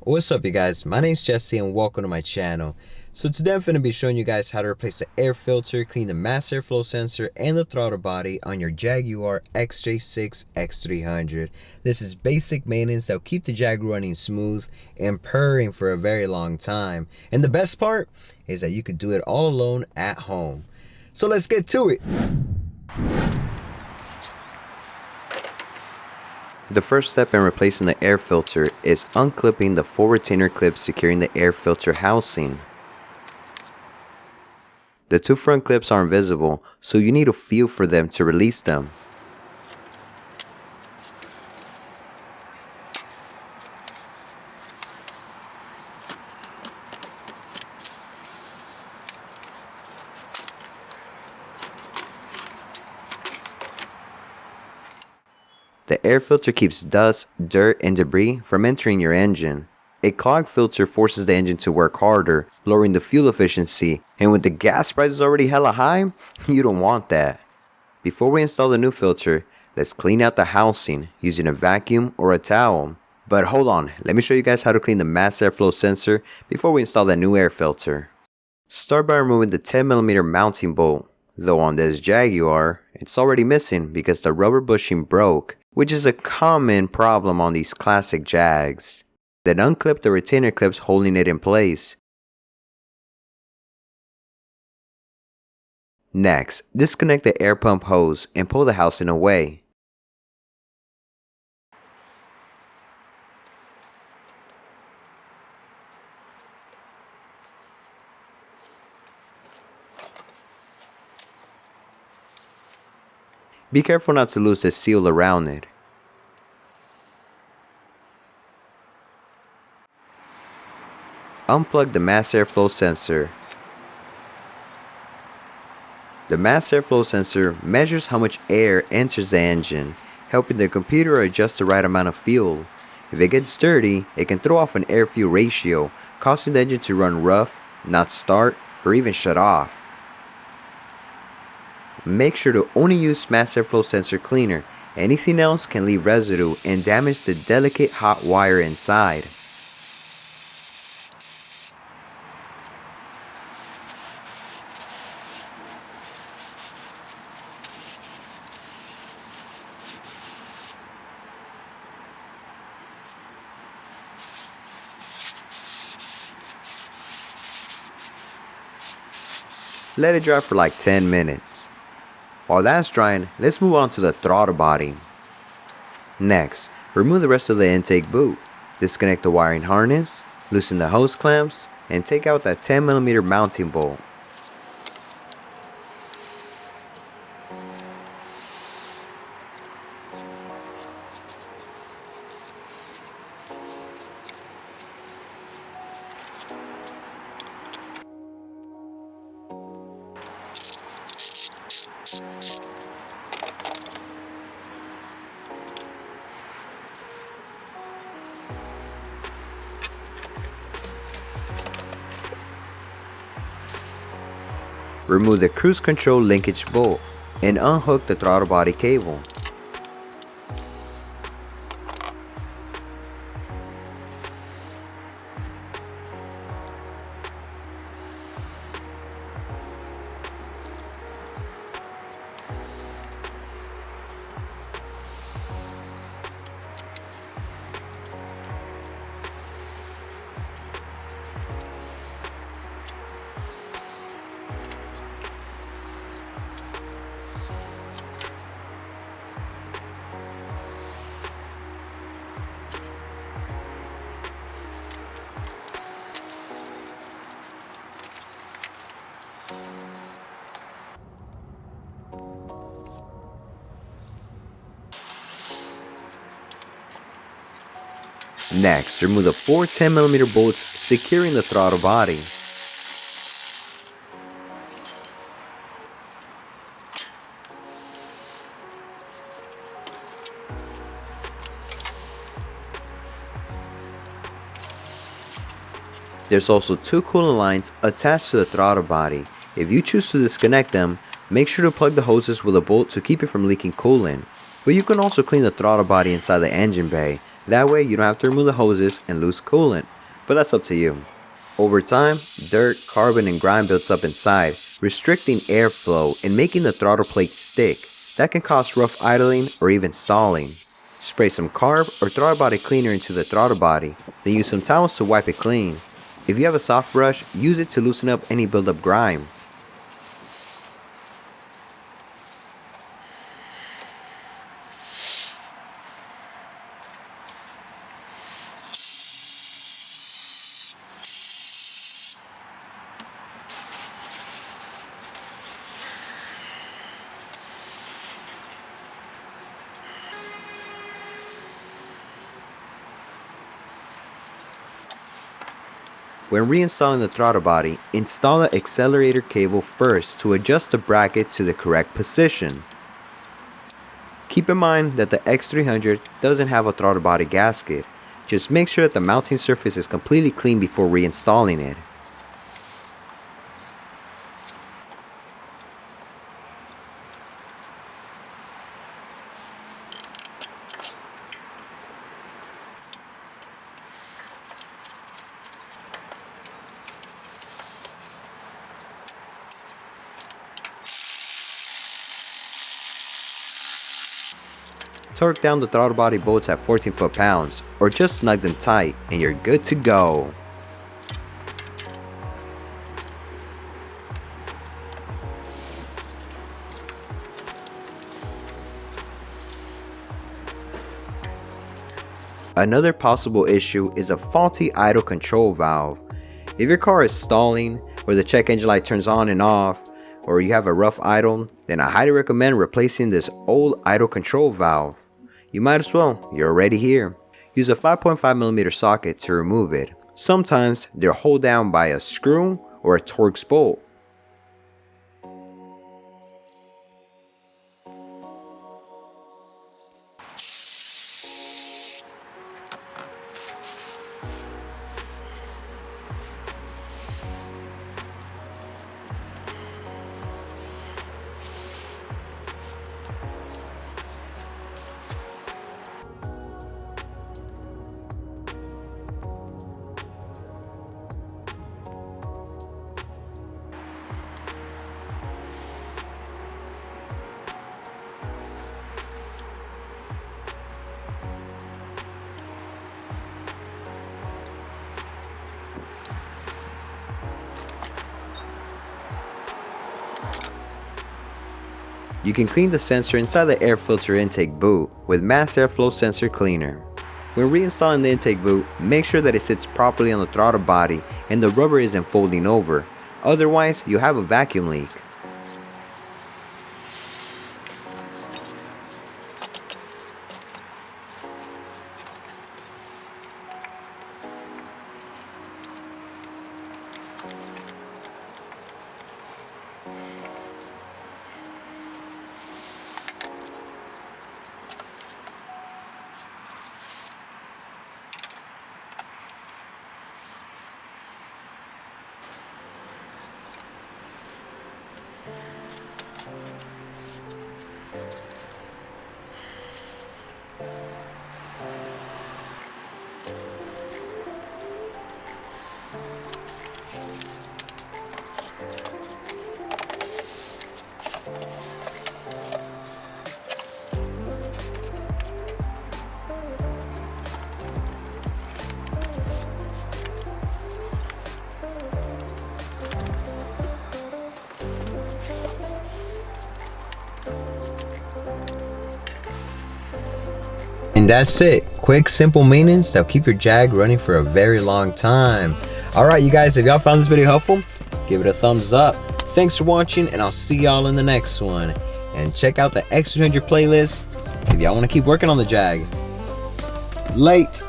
What's up, you guys? My name's Jesse and welcome to my channel. So today I'm going to be showing you guys how to replace the air filter, clean the mass airflow sensor and the throttle body on your Jaguar XJ6 X300. This is basic maintenance that will keep the Jag running smooth and purring for a very long time. And the best part is that you could do it all alone at home. So let's get to it. The first step in replacing the air filter is unclipping the 4 retainer clips securing the air filter housing. The 2 front clips are invisible, so you need to feel for them to release them. The air filter keeps dust, dirt, and debris from entering your engine. A clogged filter forces the engine to work harder, lowering the fuel efficiency, and with the gas prices already hella high, you don't want that. Before we install the new filter, let's clean out the housing using a vacuum or a towel. But hold on, let me show you guys how to clean the mass airflow sensor before we install the new air filter. Start by removing the 10mm mounting bolt, though on this Jaguar, it's already missing because the rubber bushing broke, which is a common problem on these classic Jags. Then unclip the retainer clips holding it in place. Next, disconnect the air pump hose and pull the housing away. Be careful not to lose the seal around it. Unplug the mass airflow sensor. The mass airflow sensor measures how much air enters the engine, helping the computer adjust the right amount of fuel. If it gets dirty, it can throw off an air-fuel ratio, causing the engine to run rough, not start, or even shut off. Make sure to only use mass airflow sensor cleaner. Anything else can leave residue and damage the delicate hot wire inside. Let it dry for like 10 minutes. While that's drying, let's move on to the throttle body. Next, remove the rest of the intake boot. Disconnect the wiring harness, loosen the hose clamps, and take out that 10mm mounting bolt. Remove the cruise control linkage bolt and unhook the throttle body cable. Next, remove the 4 10mm bolts securing the throttle body. There's also 2 coolant lines attached to the throttle body. If you choose to disconnect them, make sure to plug the hoses with a bolt to keep it from leaking coolant. But you can also clean the throttle body inside the engine bay, That way you don't have to remove the hoses and lose coolant, but that's up to you. Over time, dirt, carbon, and grime builds up inside, restricting airflow and making the throttle plate stick. That can cause rough idling or even stalling. Spray some carb or throttle body cleaner into the throttle body, then use some towels to wipe it clean. If you have a soft brush, use it to loosen up any buildup grime. When reinstalling the throttle body, install the accelerator cable first to adjust the bracket to the correct position. Keep in mind that the X300 doesn't have a throttle body gasket. Just make sure that the mounting surface is completely clean before reinstalling it. Torque down the throttle body bolts at 14 foot-pounds, or just snug them tight, and you're good to go. Another possible issue is a faulty idle control valve. If your car is stalling, or the check engine light turns on and off, or you have a rough idle, then I highly recommend replacing this old idle control valve. You might as well, you're already here. Use a 5.5mm socket to remove it. Sometimes they're held down by a screw or a Torx bolt. You can clean the sensor inside the air filter intake boot with mass airflow sensor cleaner. When reinstalling the intake boot, make sure that it sits properly on the throttle body and the rubber isn't folding over, otherwise you'll have a vacuum leak. And that's it. Quick, simple maintenance that'll keep your Jag running for a very long time. Alright you guys, if y'all found this video helpful, give it a thumbs up. Thanks for watching, and I'll see y'all in the next one. And check out the X300 playlist if y'all want to keep working on the Jag. Late.